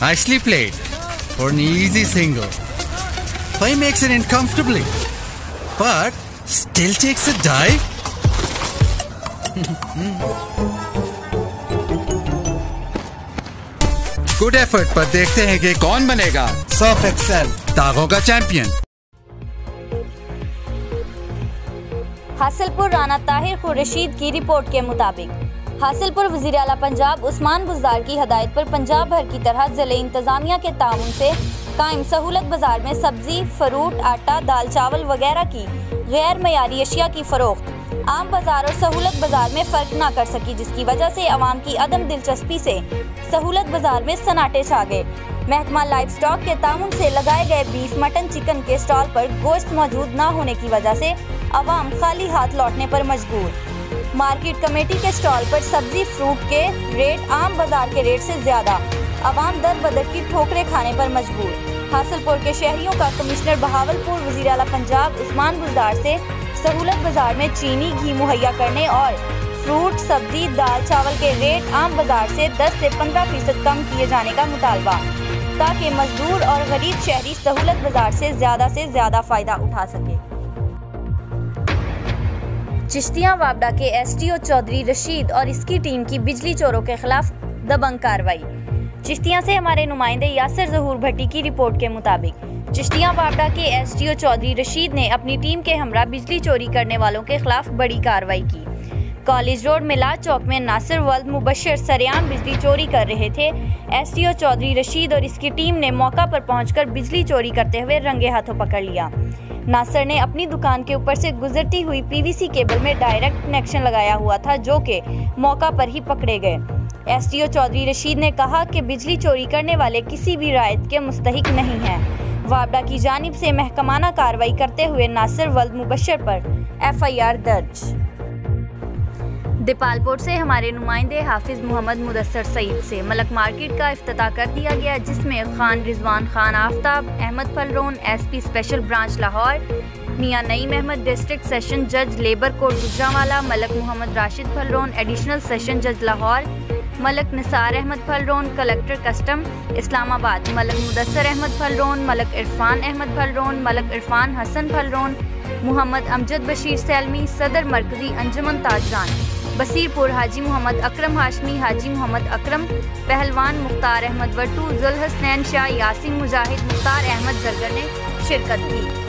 Nicely played for an easy single. Pai makes it in comfortably, but still takes a dive. Good effort, पर देखते हैं कि कौन बनेगा सर्फ एक्सेल दागों का चैंपियन। हासिलपुर राना ताहिर खुर्शीद की रिपोर्ट के मुताबिक हासिलपुर वज़ीर आला पंजाब उस्मान बुज़दार की हदायत पर पंजाब भर की तरह ज़िले इंतज़ामिया के ताउन से कायम सहूलत बाजार में सब्जी, फ्रूट, आटा, दाल, चावल वगैरह की गैर मयारी अशिया की फरोख्त आम बाजार और सहूलत बाजार में फ़र्क ना कर सकी, जिसकी वजह से अवाम की अदम दिलचस्पी से सहूलत बाजार में सन्नाटे छा गए। महकमा लाइव स्टॉक के ताउन से लगाए गए बीफ, मटन, चिकन के स्टॉल पर गोश्त मौजूद ना होने की वजह से अवाम खाली हाथ लौटने पर मजबूर। मार्केट कमेटी के स्टॉल पर सब्जी, फ्रूट के रेट आम बाजार के रेट से ज्यादा, अवाम दर बदर की ठोकरें खाने पर मजबूर। हासिलपुर के शहरियों का कमिश्नर बहावलपुर वज़ीर आला पंजाब उस्मान बुज़दार से सहूलत बाजार में चीनी, घी मुहैया करने और फ्रूट, सब्जी, दाल, चावल के रेट आम बाजार से 10 से 15% कम किए जाने का मुतालबा, ताकि मजदूर और गरीब शहरी सहूलत बाजार से ज़्यादा फ़ायदा उठा सके। चिश्तियाँ वाबडा के SDO चौधरी रशीद और इसकी टीम की बिजली चोरों के खिलाफ दबंग कार्रवाई। चिश्तियाँ से हमारे नुमाइंदे यासिर ज़हूर भट्टी की रिपोर्ट के मुताबिक चिश्तियाँ वाबडा के SDO चौधरी रशीद ने अपनी टीम के हमरा बिजली चोरी करने वालों के खिलाफ बड़ी कार्रवाई की। कॉलेज रोड मिलाद चौक में नासिर वल्द मुबशर सरेआम बिजली चोरी कर रहे थे। SDO चौधरी रशीद और इसकी टीम ने मौका पर पहुंचकर बिजली चोरी करते हुए रंगे हाथों पकड़ लिया। नासिर ने अपनी दुकान के ऊपर से गुजरती हुई PVC केबल में डायरेक्ट कनेक्शन लगाया हुआ था, जो कि मौका पर ही पकड़े गए। SDO चौधरी रशीद ने कहा कि बिजली चोरी करने वाले किसी भी रायत के मुस्तहिक नहीं हैं। वाबडा की जानिब से महकमाना कार्रवाई करते हुए नासिर वल्द मुबशर पर FIR दर्ज। दीपालपुर से हमारे नुमाइंदे हाफिज मोहम्मद मुदस्सर सईद से मलक मार्केट का इफ्तिताह कर दिया गया, जिसमें Khan Rizwan Khan Aftab, Ahmad फलरोन SP special branch Lahore, मियां नईम अहमद डिस्ट्रिक्ट सेशन जज labour court Gujranwala, Malak Mohammad Rashid फलरोन additional session जज लाहौर, मलक निसार अहमद फलरोन कलेक्टर कस्टम इस्लामाबाद, मलक मुदस्सर अहमद फलरोन, मलक इरफान अहमद फलरोन, मलक इरफान हसन फलरोन, मोहम्मद अमजद बशीर सैलमी सदर मरकजी अंजुमन ताजरान, बसीरपुर हाजी मोहम्मद अकरम हाशमी, हाजी मोहम्मद अकरम पहलवान, मुख्तार अहमद वट्टू, जुल हसनैन शाह, यासिन मुजाहिद, मुख्तार अहमद जरगर ने शिरकत की।